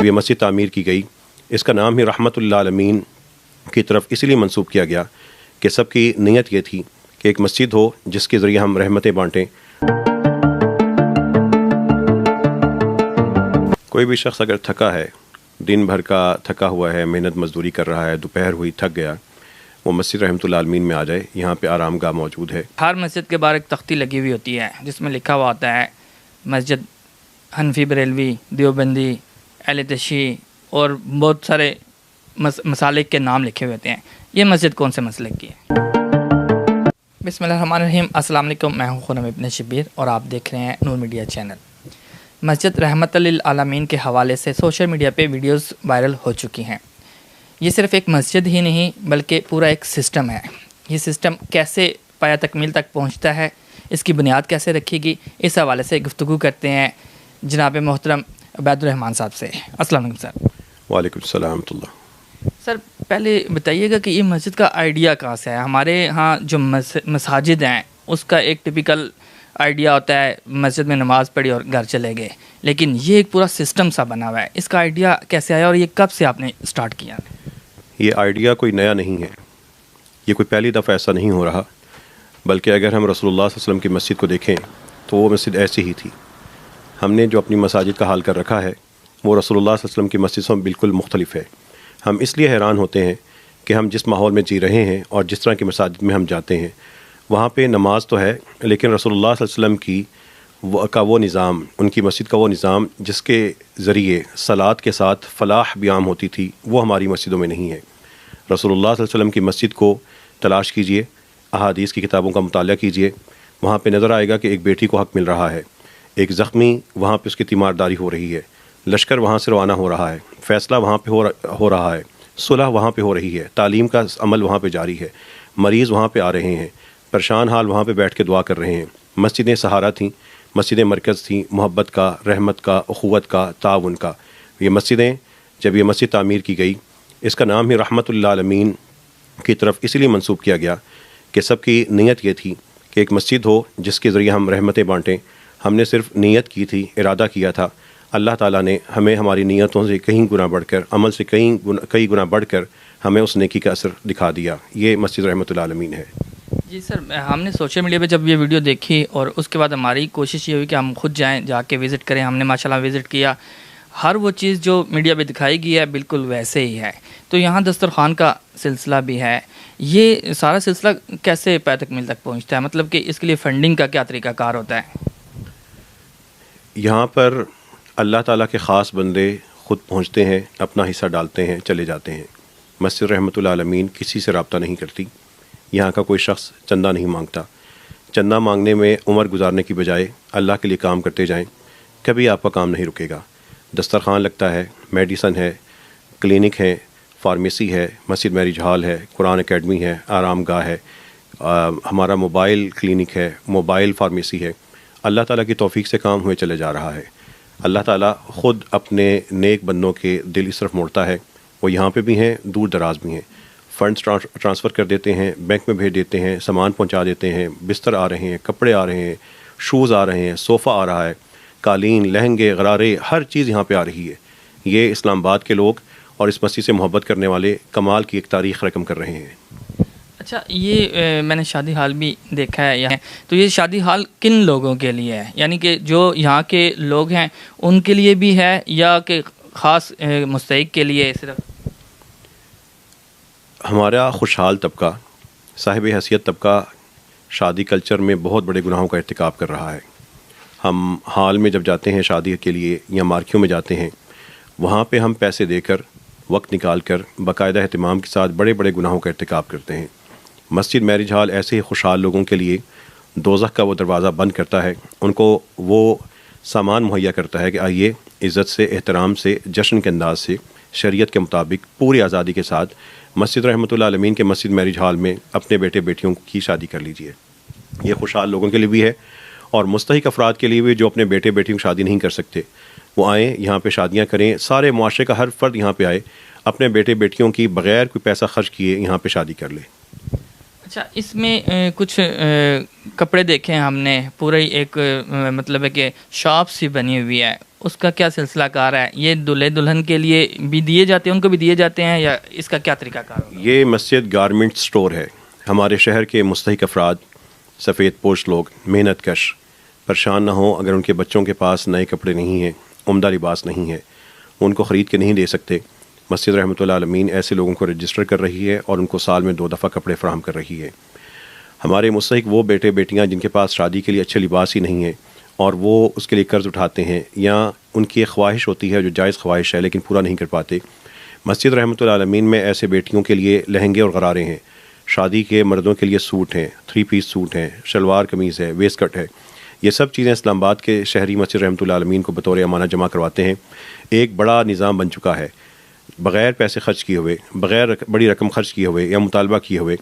جب یہ مسجد تعمیر کی گئی اس کا نام ہی رحمت للعالمین کی طرف اسی لیے منسوب کیا گیا کہ سب کی نیت یہ تھی کہ ایک مسجد ہو جس کے ذریعے ہم رحمتیں بانٹیں. کوئی بھی شخص اگر تھکا ہے، دن بھر کا تھکا ہوا ہے، محنت مزدوری کر رہا ہے، دوپہر ہوئی تھک گیا، وہ مسجد رحمت للعالمین میں آ جائے. یہاں پہ آرام گاہ موجود ہے. ہر مسجد کے باہر ایک تختی لگی ہوئی ہوتی ہے جس میں لکھا ہوا ہوتا ہے مسجد حنفی بریلوی، دیوبندی، اہل تشیع اور بہت سارے مسالک کے نام لکھے ہوئے ہوتے ہیں. یہ مسجد کون سے مسلک کی ہے؟ بسم اللہ الرحمن الرحیم. السلام علیکم، میں ہوں خرم ابن شبیر اور آپ دیکھ رہے ہیں نور میڈیا چینل. مسجد رحمت للعالمین کے حوالے سے سوشل میڈیا پہ ویڈیوز وائرل ہو چکی ہیں. یہ صرف ایک مسجد ہی نہیں بلکہ پورا ایک سسٹم ہے. یہ سسٹم کیسے پایہ تکمیل تک پہنچتا ہے، اس کی بنیاد کیسے رکھی گئی، اس حوالے سے گفتگو کرتے ہیں جناب محترم عبید الرحمان صاحب سے. السلام علیکم سر. وعلیکم السلام ورحمۃ اللہ. سر پہلے بتائیے گا کہ یہ مسجد کا آئیڈیا کہاں سے ہے؟ ہمارے ہاں جو مساجد ہیں اس کا ایک ٹپیکل آئیڈیا ہوتا ہے مسجد میں نماز پڑھی اور گھر چلے گئے، لیکن یہ ایک پورا سسٹم سا بنا ہوا ہے. اس کا آئیڈیا کیسے آیا اور یہ کب سے آپ نے اسٹارٹ کیا؟ یہ آئیڈیا کوئی نیا نہیں ہے، یہ کوئی پہلی دفعہ ایسا نہیں ہو رہا، بلکہ اگر ہم رسول اللہ صلی اللہ علیہ وسلم کی مسجد کو دیکھیں تو وہ مسجد ایسی ہی تھی. ہم نے جو اپنی مساجد کا حال کر رکھا ہے وہ رسول اللہ صلی اللہ علیہ وسلم کی مسجد سے بالکل مختلف ہے. ہم اس لیے حیران ہوتے ہیں کہ ہم جس ماحول میں جی رہے ہیں اور جس طرح کی مساجد میں ہم جاتے ہیں وہاں پہ نماز تو ہے، لیکن رسول اللہ صلی اللہ علیہ وسلم کی وہ نظام، ان کی مسجد کا وہ نظام جس کے ذریعے صلاۃ کے ساتھ فلاح بھی عام ہوتی تھی، وہ ہماری مسجدوں میں نہیں ہے. رسول اللہ صلی اللہ علیہ وسلم کی مسجد کو تلاش کیجئے، احادیث کی کتابوں کا مطالعہ کیجئے، وہاں پہ نظر آئے گا کہ ایک بیٹی کو حق مل رہا ہے، ایک زخمی وہاں پہ اس کی تیمارداری ہو رہی ہے، لشکر وہاں سے روانہ ہو رہا ہے، فیصلہ وہاں پہ ہو رہا ہے، صلح وہاں پہ ہو رہی ہے، تعلیم کا عمل وہاں پہ جاری ہے، مریض وہاں پہ آ رہے ہیں، پریشان حال وہاں پہ بیٹھ کے دعا کر رہے ہیں. مسجدیں سہارا تھیں، مسجدیں مرکز تھیں، محبت کا، رحمت کا، اخوت کا، تعاون کا. یہ مسجدیں جب یہ مسجد تعمیر کی گئی اس کا نام ہی رحمت للعالمین کی طرف اسی لیے منسوب کیا گیا کہ سب کی نیت یہ تھی کہ ایک مسجد ہو جس کے ذریعے ہم رحمتیں بانٹیں. ہم نے صرف نیت کی تھی، ارادہ کیا تھا. اللہ تعالیٰ نے ہمیں ہماری نیتوں سے کہیں گنا بڑھ کر، عمل سے کئی گنا بڑھ کر ہمیں اس نیکی کا اثر دکھا دیا. یہ مسجد رحمت للعالمین ہے. جی سر، ہم نے سوشل میڈیا پہ جب یہ ویڈیو دیکھی اور اس کے بعد ہماری کوشش یہ ہوئی کہ ہم خود جائیں، جا کے وزٹ کریں. ہم نے ماشاءاللہ وزٹ کیا. ہر وہ چیز جو میڈیا پہ دکھائی گئی ہے بالکل ویسے ہی ہے. تو یہاں دسترخوان کا سلسلہ بھی ہے. یہ سارا سلسلہ کیسے پایہ تکمیل تک پہنچتا ہے؟ مطلب کہ اس کے لیے فنڈنگ کا کیا طریقہ کار ہوتا ہے؟ یہاں پر اللہ تعالیٰ کے خاص بندے خود پہنچتے ہیں، اپنا حصہ ڈالتے ہیں، چلے جاتے ہیں. مسجد رحمت للعالمین کسی سے رابطہ نہیں کرتی. یہاں کا کوئی شخص چندہ نہیں مانگتا. چندہ مانگنے میں عمر گزارنے کی بجائے اللہ کے لیے کام کرتے جائیں، کبھی آپ کا کام نہیں رکے گا. دسترخوان لگتا ہے، میڈیسن ہے، کلینک ہے، فارمیسی ہے، مسجد میرج ہال ہے، قرآن اکیڈمی ہے، آرام گاہ ہے، ہمارا موبائل کلینک ہے، موبائل فارمیسی ہے. اللہ تعالیٰ کی توفیق سے کام ہوئے چلے جا رہا ہے. اللہ تعالیٰ خود اپنے نیک بندوں کے دل اس طرف موڑتا ہے. وہ یہاں پہ بھی ہیں، دور دراز بھی ہیں. فنڈز ٹرانسفر کر دیتے ہیں، بینک میں بھیج دیتے ہیں، سامان پہنچا دیتے ہیں، بستر آ رہے ہیں، کپڑے آ رہے ہیں، شوز آ رہے ہیں، صوفہ آ رہا ہے، قالین، لہنگے، غرارے، ہر چیز یہاں پہ آ رہی ہے. یہ اسلام آباد کے لوگ اور اس مسجد سے محبت کرنے والے کمال کی ایک تاریخ رقم کر رہے ہیں. اچھا، یہ میں نے شادی ہال بھی دیکھا ہے یہاں. تو یہ شادی ہال کن لوگوں کے لیے ہے؟ یعنی کہ جو یہاں کے لوگ ہیں ان کے لیے بھی ہے یا کہ خاص مستحق کے لیے صرف؟ ہمارا خوشحال طبقہ، صاحب حیثیت طبقہ شادی کلچر میں بہت بڑے گناہوں کا ارتکاب کر رہا ہے. ہم ہال میں جب جاتے ہیں شادی کے لیے یا مارکیوں میں جاتے ہیں، وہاں پہ ہم پیسے دے کر، وقت نکال کر، باقاعدہ اہتمام کے ساتھ بڑے بڑے گناہوں کا ارتکاب کرتے ہیں. مسجد میرج ہال ایسے ہی خوشحال لوگوں کے لیے دوزخ کا وہ دروازہ بند کرتا ہے. ان کو وہ سامان مہیا کرتا ہے کہ آئیے عزت سے، احترام سے، جشن کے انداز سے، شریعت کے مطابق پوری آزادی کے ساتھ مسجد رحمت للعالمین کے مسجد میرج ہال میں اپنے بیٹے بیٹیوں کی شادی کر لیجئے. یہ خوشحال لوگوں کے لیے بھی ہے اور مستحق افراد کے لیے بھی جو اپنے بیٹے بیٹیوں کی شادی نہیں کر سکتے، وہ آئیں یہاں پہ شادیاں کریں. سارے معاشرے کا ہر فرد یہاں پہ آئے، اپنے بیٹے بیٹیوں کی بغیر کوئی پیسہ خرچ کیے یہاں پہ شادی کر لے. اچھا، اس میں کچھ کپڑے دیکھے ہم نے، پورا ایک مطلب ہے کہ شاپ سی بنی ہوئی ہے اس کا کیا سلسلہ کار ہے؟ یہ دلہے دلہن کے لیے بھی دیے جاتے ہیں، ان کو بھی دیے جاتے ہیں، یا اس کا کیا طریقہ کار ہوگا؟ یہ مسجد گارمنٹ سٹور ہے. ہمارے شہر کے مستحق افراد، سفید پوش لوگ، محنت کش، پریشان نہ ہوں اگر ان کے بچوں کے پاس نئے کپڑے نہیں ہیں، عمدہ لباس نہیں ہے، ان کو خرید کے نہیں دے سکتے. مسجد رحمۃ اللہ عالمین ایسے لوگوں کو رجسٹر کر رہی ہے اور ان کو سال میں 2 دفعہ کپڑے فراہم کر رہی ہے. ہمارے مستحق وہ بیٹے بیٹیاں جن کے پاس شادی کے لیے اچھے لباس ہی نہیں ہیں اور وہ اس کے لیے قرض اٹھاتے ہیں، یا ان کی ایک خواہش ہوتی ہے جو جائز خواہش ہے لیکن پورا نہیں کر پاتے، مسجد رحمۃ اللہ عالمین میں ایسے بیٹیوں کے لیے لہنگے اور غرارے ہیں. شادی کے مردوں کے لیے سوٹ ہیں، 3 پیس سوٹ ہیں، شلوار قمیض ہے، ویسٹ کٹ ہے. یہ سب چیزیں اسلام آباد کے شہری مسجد رحمۃ اللہ عالمین کو بطور امانہ جمع کرواتے ہیں. ایک بڑا نظام بن چکا ہے، بغیر پیسے خرچ کیے ہوئے، بغیر بڑی رقم خرچ کیے ہوئے یا مطالبہ کیے ہوئے.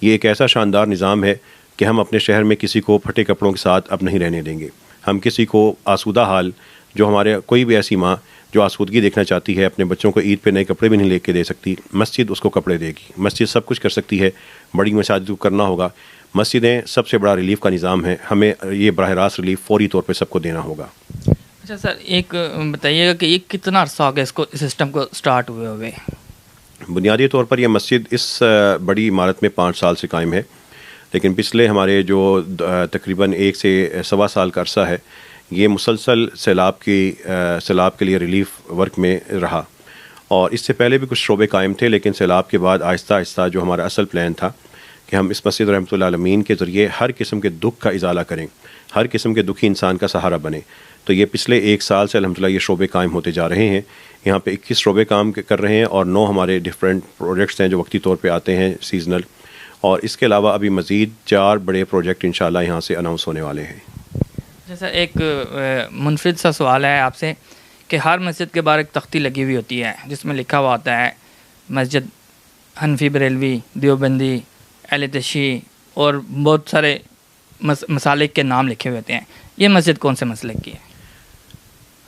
یہ ایک ایسا شاندار نظام ہے کہ ہم اپنے شہر میں کسی کو پھٹے کپڑوں کے ساتھ اب نہیں رہنے دیں گے. ہم کسی کو آسودہ حال، جو ہمارے کوئی بھی ایسی ماں جو آسودگی دیکھنا چاہتی ہے، اپنے بچوں کو عید پہ نئے کپڑے بھی نہیں لے کے دے سکتی، مسجد اس کو کپڑے دے گی. مسجد سب کچھ کر سکتی ہے، بڑی مساجد کو کرنا ہوگا. مسجدیں سب سے بڑا ریلیف کا نظام ہے، ہمیں یہ براہ راست ریلیف فوری طور پہ سب کو دینا ہوگا. اچھا سر، ایک بتائیے گا کہ یہ کتنا عرصہ ہو گیا اس کو، اس سسٹم کو سٹارٹ ہوئے؟ بنیادی طور پر یہ مسجد اس بڑی عمارت میں 5 سال سے قائم ہے، لیکن پچھلے ہمارے جو تقریباً 1 سے 1.25 سال کا عرصہ ہے، یہ مسلسل سیلاب کے لیے ریلیف ورک میں رہا. اور اس سے پہلے بھی کچھ شعبے قائم تھے، لیکن سیلاب کے بعد آہستہ آہستہ جو ہمارا اصل پلان تھا کہ ہم اس مسجد رحمۃ اللہ عالمین کے ذریعے ہر قسم کے دکھ کا ازالہ کریں، ہر قسم کے دکھی انسان کا سہارا بنے، تو یہ پچھلے 1 سال سے الحمدللہ یہ شعبے قائم ہوتے جا رہے ہیں. یہاں پہ 21 شعبے کام کر رہے ہیں اور 9 ہمارے ڈفرینٹ پروجیکٹس ہیں جو وقتی طور پہ آتے ہیں، سیزنل. اور اس کے علاوہ ابھی مزید 4 بڑے پروجیکٹ انشاءاللہ یہاں سے اناؤنس ہونے والے ہیں. جیسا ایک منفرد سا سوال ہے آپ سے کہ ہر مسجد کے باہر ایک تختی لگی ہوئی ہوتی ہے جس میں لکھا ہوا ہوتا ہے مسجد حنفی بریلوی، دیوبندی، اہل تشیع اور بہت سارے مسالک کے نام لکھے ہوئے ہوتے ہیں. یہ مسجد کون سے مسلک کی ہے؟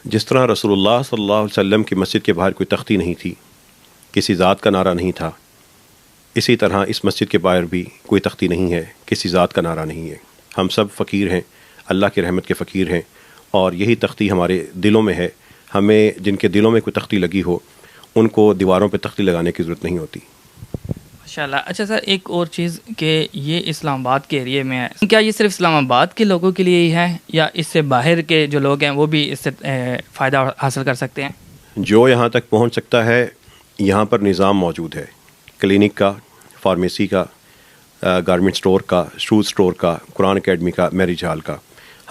جس طرح رسول اللہ صلی اللہ علیہ وسلم کی مسجد کے باہر کوئی تختی نہیں تھی، کسی ذات کا نعرہ نہیں تھا، اسی طرح اس مسجد کے باہر بھی کوئی تختی نہیں ہے، کسی ذات کا نعرہ نہیں ہے. ہم سب فقیر ہیں، اللہ کی رحمت کے فقیر ہیں، اور یہی تختی ہمارے دلوں میں ہے. ہمیں جن کے دلوں میں کوئی تختی لگی ہو ان کو دیواروں پہ تختی لگانے کی ضرورت نہیں ہوتی. ماشاءاللہ. اچھا سر، ایک اور چیز کہ یہ اسلام آباد کے ایریے میں ہے، کیا یہ صرف اسلام آباد کے لوگوں کے لیے ہی ہے یا اس سے باہر کے جو لوگ ہیں وہ بھی اس سے فائدہ حاصل کر سکتے ہیں؟ جو یہاں تک پہنچ سکتا ہے، یہاں پر نظام موجود ہے، کلینک کا، فارمیسی کا، گارمنٹ سٹور کا، شوز سٹور کا، قرآن اکیڈمی کا، میرج ہال کا.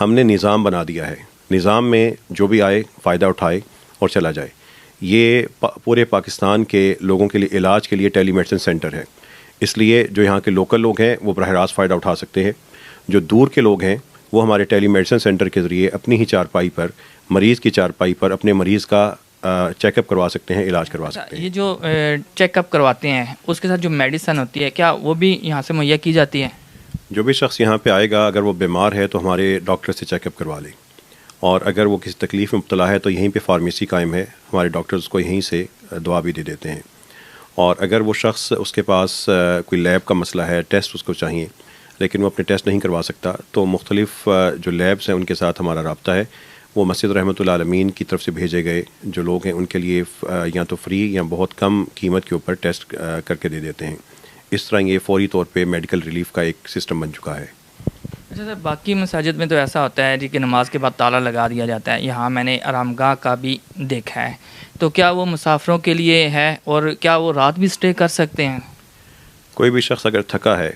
ہم نے نظام بنا دیا ہے. نظام میں جو بھی آئے فائدہ اٹھائے اور چلا جائے. یہ پورے پاکستان کے لوگوں کے لیے علاج کے لیے ٹیلی میڈیسن سینٹر ہے. اس لیے جو یہاں کے لوکل لوگ ہیں وہ براہ راست فائدہ اٹھا سکتے ہیں. جو دور کے لوگ ہیں وہ ہمارے ٹیلی میڈیسن سینٹر کے ذریعے اپنی ہی چارپائی پر، مریض کی چارپائی پر اپنے مریض کا چیک اپ کروا سکتے ہیں، علاج کروا سکتے ہیں. یہ جو چیک اپ کرواتے ہیں اس کے ساتھ جو میڈیسن ہوتی ہے کیا وہ بھی یہاں سے مہیا کی جاتی ہے؟ جو بھی شخص یہاں پہ آئے گا اگر وہ بیمار ہے تو ہمارے ڈاکٹر سے چیک اپ کروا لے، اور اگر وہ کسی تکلیف میں مبتلا ہے تو یہیں پہ فارمیسی قائم ہے، ہمارے ڈاکٹرز کو یہیں سے دوا بھی دے دیتے ہیں. اور اگر وہ شخص اس کے پاس کوئی لیب کا مسئلہ ہے، ٹیسٹ اس کو چاہیے لیکن وہ اپنے ٹیسٹ نہیں کروا سکتا، تو مختلف جو لیبس ہیں ان کے ساتھ ہمارا رابطہ ہے. وہ مسجد رحمۃ اللہ عالمین کی طرف سے بھیجے گئے جو لوگ ہیں ان کے لیے یا تو فری یا بہت کم قیمت کے اوپر ٹیسٹ کر کے دے دیتے ہیں. اس طرح یہ فوری طور پہ میڈیکل ریلیف کا ایک سسٹم بن چکا ہے. اچھا سر، باقی مساجد میں تو ایسا ہوتا ہے جی کہ نماز کے بعد تالا لگا دیا جاتا ہے. یہاں میں نے آرام گاہ کا بھی دیکھا ہے، تو کیا وہ مسافروں کے لیے ہے اور کیا وہ رات بھی اسٹے کر سکتے ہیں؟ کوئی بھی شخص اگر تھکا ہے،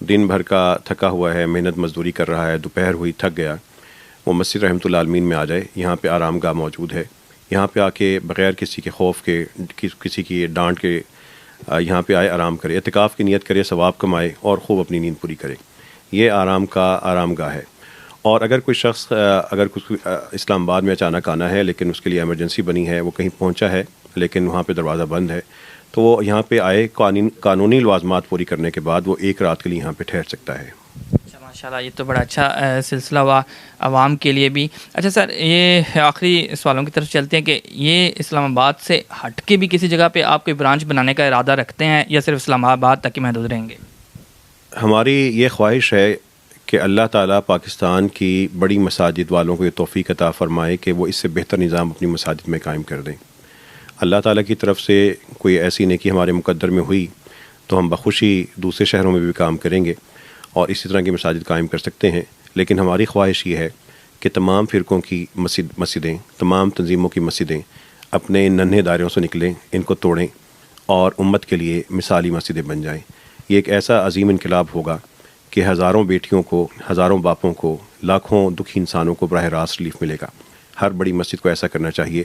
دن بھر کا تھکا ہوا ہے، محنت مزدوری کر رہا ہے، دوپہر ہوئی تھک گیا، وہ مسجد رحمۃ اللہ عالمین میں آ جائے. یہاں پہ آرام گاہ موجود ہے. یہاں پہ آ کے بغیر کسی کے خوف کے، کسی کی ڈانٹ کے یہاں پہ آئے، آرام کرے، اعتکاف کی نیت کرے، ثواب کمائے اور خوب اپنی نیند پوری کرے. یہ آرام کا آرام گاہ ہے. اور اگر کوئی شخص اگر کچھ اسلام آباد میں اچانک آنا ہے لیکن اس کے لیے ایمرجنسی بنی ہے، وہ کہیں پہنچا ہے لیکن وہاں پہ دروازہ بند ہے، تو وہ یہاں پہ آئے، قانونی لوازمات پوری کرنے کے بعد وہ 1 رات کے لیے یہاں پہ ٹھہر سکتا ہے. ماشاءاللہ، یہ تو بڑا اچھا سلسلہ ہوا عوام کے لیے بھی. اچھا سر، یہ آخری سوالوں کی طرف چلتے ہیں کہ یہ اسلام آباد سے ہٹ کے بھی کسی جگہ پہ آپ کوئی برانچ بنانے کا ارادہ رکھتے ہیں یا صرف اسلام آباد تک ہی محدود رہیں گے؟ ہماری یہ خواہش ہے کہ اللہ تعالیٰ پاکستان کی بڑی مساجد والوں کو یہ توفیق عطا فرمائے کہ وہ اس سے بہتر نظام اپنی مساجد میں قائم کر دیں. اللہ تعالیٰ کی طرف سے کوئی ایسی نیکی ہمارے مقدر میں ہوئی تو ہم بخوشی دوسرے شہروں میں بھی کام کریں گے اور اسی طرح کی مساجد قائم کر سکتے ہیں. لیکن ہماری خواہش یہ ہے کہ تمام فرقوں کی مسجدیں، تمام تنظیموں کی مسجدیں اپنے ننھے دائروں سے نکلیں، ان کو توڑیں اور امت کے لیے مثالی مسجدیں بن جائیں. یہ ایک ایسا عظیم انقلاب ہوگا کہ ہزاروں بیٹیوں کو، ہزاروں باپوں کو، لاکھوں دکھی انسانوں کو براہ راست ریلیف ملے گا. ہر بڑی مسجد کو ایسا کرنا چاہیے.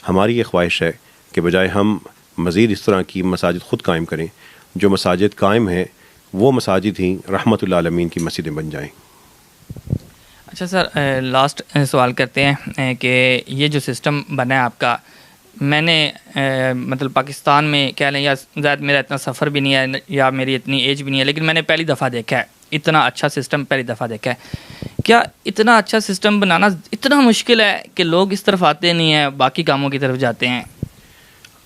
ہماری یہ خواہش ہے کہ بجائے ہم مزید اس طرح کی مساجد خود قائم کریں، جو مساجد قائم ہیں وہ مساجد ہی رحمت اللہ عالمین کی مسجدیں بن جائیں. اچھا سر، لاسٹ سوال کرتے ہیں کہ یہ جو سسٹم بنا ہے آپ کا، میں نے مطلب پاکستان میں کہہ لیں، یا زیادہ میرا اتنا سفر بھی نہیں ہے یا میری اتنی ایج بھی نہیں ہے، لیکن میں نے پہلی دفعہ دیکھا ہے اتنا اچھا سسٹم، پہلی دفعہ دیکھا ہے. کیا اتنا اچھا سسٹم بنانا اتنا مشکل ہے کہ لوگ اس طرف آتے نہیں ہیں، باقی کاموں کی طرف جاتے ہیں؟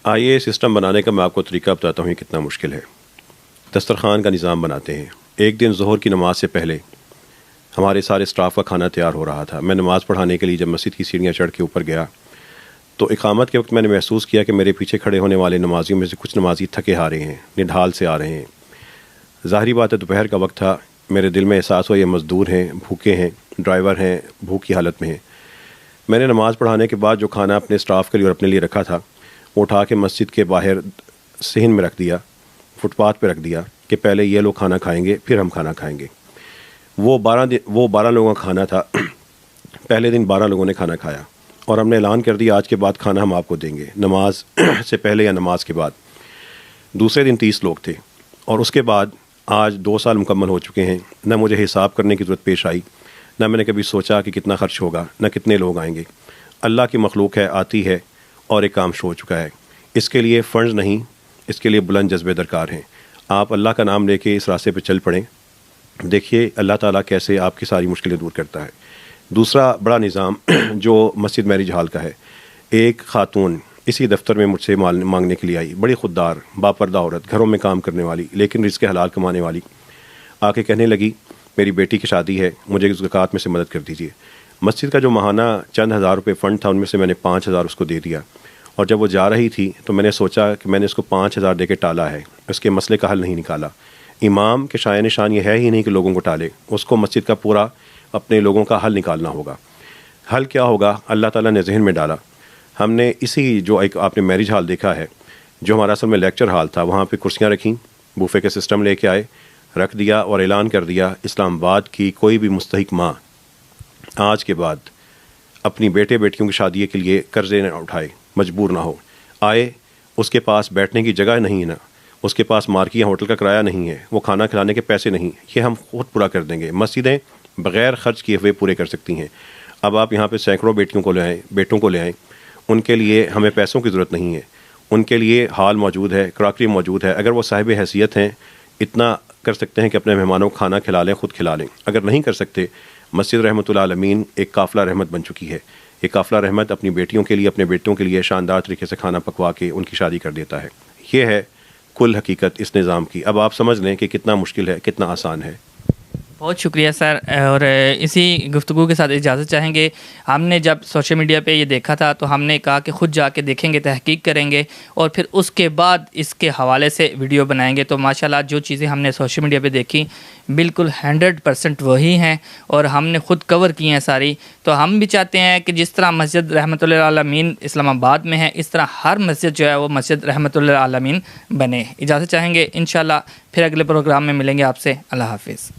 آئیے سسٹم بنانے کا میں آپ کو طریقہ بتاتا ہوں یہ کتنا مشکل ہے. دسترخوان کا نظام بناتے ہیں. ایک دن ظہر کی نماز سے پہلے ہمارے سارے اسٹاف کا کھانا تیار ہو رہا تھا. میں نماز پڑھانے کے لیے جب مسجد کی سیڑھیاں چڑھ کے اوپر گیا تو اقامت کے وقت میں نے محسوس کیا کہ میرے پیچھے کھڑے ہونے والے نمازیوں میں سے کچھ نمازی تھکے آ رہے ہیں، نڈھال سے آ رہے ہیں. ظاہری بات ہے دوپہر کا وقت تھا. میرے دل میں احساس ہوا یہ مزدور ہیں، بھوکے ہیں، ڈرائیور ہیں، بھوک کی حالت میں ہیں. میں نے نماز پڑھانے کے بعد جو کھانا اپنے اسٹاف کے لیے اور اپنے لیے رکھا تھا وہ اٹھا کے مسجد کے باہر صحن میں رکھ دیا، فٹ پاتھ پہ رکھ دیا کہ پہلے یہ لوگ کھانا کھائیں گے پھر ہم کھانا کھائیں گے. وہ 12 لوگوں کا کھانا تھا. پہلے دن 12 لوگوں نے کھانا کھایا اور ہم نے اعلان کر دیا آج کے بعد کھانا ہم آپ کو دیں گے، نماز سے پہلے یا نماز کے بعد. دوسرے دن 30 لوگ تھے اور اس کے بعد آج 2 سال مکمل ہو چکے ہیں. نہ مجھے حساب کرنے کی ضرورت پیش آئی، نہ میں نے کبھی سوچا کہ کتنا خرچ ہوگا، نہ کتنے لوگ آئیں گے. اللہ کی مخلوق ہے، آتی ہے اور ایک کام شروع ہو چکا ہے. اس کے لیے فنڈز نہیں، اس کے لیے بلند جذبے درکار ہیں. آپ اللہ کا نام لے کے اس راستے پہ چل پڑیں، دیکھیے اللہ تعالیٰ کیسے آپ کی ساری مشکلیں دور کرتا ہے. دوسرا بڑا نظام جو مسجد میرج ہال کا ہے، ایک خاتون اسی دفتر میں مجھ سے مال مانگنے کے لیے آئی، بڑی خوددار باپردہ عورت، گھروں میں کام کرنے والی لیکن رزق حلال کمانے والی. آ کے کہنے لگی میری بیٹی کی شادی ہے، مجھے زکوٰۃ میں سے مدد کر دیجیے. مسجد کا جو ماہانہ چند ہزار روپے فنڈ تھا ان میں سے میں نے 5,000 اس کو دے دیا. اور جب وہ جا رہی تھی تو میں نے سوچا کہ میں نے اس کو 5,000 دے کے ٹالا ہے، اس کے مسئلے کا حل نہیں نکالا. امام کے شایان نشان یہ ہے ہی نہیں کہ لوگوں کو ٹالے، اس کو مسجد کا پورا اپنے لوگوں کا حل نکالنا ہوگا. حل کیا ہوگا؟ اللہ تعالیٰ نے ذہن میں ڈالا. ہم نے اسی جو ایک آپ نے میرج ہال دیکھا ہے جو ہمارا اصل میں لیکچر ہال تھا، وہاں پہ کرسیاں رکھیں، بوفے کے سسٹم لے کے آئے، رکھ دیا اور اعلان کر دیا اسلام آباد کی کوئی بھی مستحق ماں آج کے بعد اپنی بیٹے بیٹیوں کی شادی کے لیے قرضے نہ اٹھائے، مجبور نہ ہو. آئے، اس کے پاس بیٹھنے کی جگہ نہیں ہے، نا اس کے پاس مارکیٹ ہوٹل کا کرایہ نہیں ہے، وہ کھانا کھلانے کے پیسے نہیں، یہ ہم خود پورا کر دیں گے. مسجدیں بغیر خرچ کیے ہوئے پورے کر سکتی ہیں. اب آپ یہاں پہ سینکڑوں بیٹیوں کو لے آئیں، بیٹوں کو لے آئیں، ان کے لیے ہمیں پیسوں کی ضرورت نہیں ہے. ان کے لیے ہال موجود ہے، کراکری موجود ہے. اگر وہ صاحب حیثیت ہیں اتنا کر سکتے ہیں کہ اپنے مہمانوں کو کھانا کھلا لیں، خود کھلا لیں. اگر نہیں کر سکتے، مسجد رحمت اللہ عالمین ایک قافلہ رحمت بن چکی ہے. یہ قافلہ رحمت اپنی بیٹیوں کے لیے، اپنے بیٹوں کے لیے شاندار طریقے سے کھانا پکوا کے ان کی شادی کر دیتا ہے. یہ ہے کل حقیقت اس نظام کی. اب آپ سمجھ لیں کہ کتنا مشکل ہے، کتنا آسان ہے. بہت شکریہ سر. اور اسی گفتگو کے ساتھ اجازت چاہیں گے. ہم نے جب سوشل میڈیا پہ یہ دیکھا تھا تو ہم نے کہا کہ خود جا کے دیکھیں گے، تحقیق کریں گے اور پھر اس کے بعد اس کے حوالے سے ویڈیو بنائیں گے. تو ماشاءاللہ جو چیزیں ہم نے سوشل میڈیا پہ دیکھی بالکل 100% وہی ہیں اور ہم نے خود کور کی ہیں ساری. تو ہم بھی چاہتے ہیں کہ جس طرح مسجد رحمت اللہ عالمین اسلام آباد میں ہے، اس طرح ہر مسجد جو ہے وہ مسجد رحمت اللہ عالمین بنے. اجازت چاہیں گے، انشاءاللہ پھر اگلے پروگرام میں ملیں گے آپ سے. اللہ حافظ.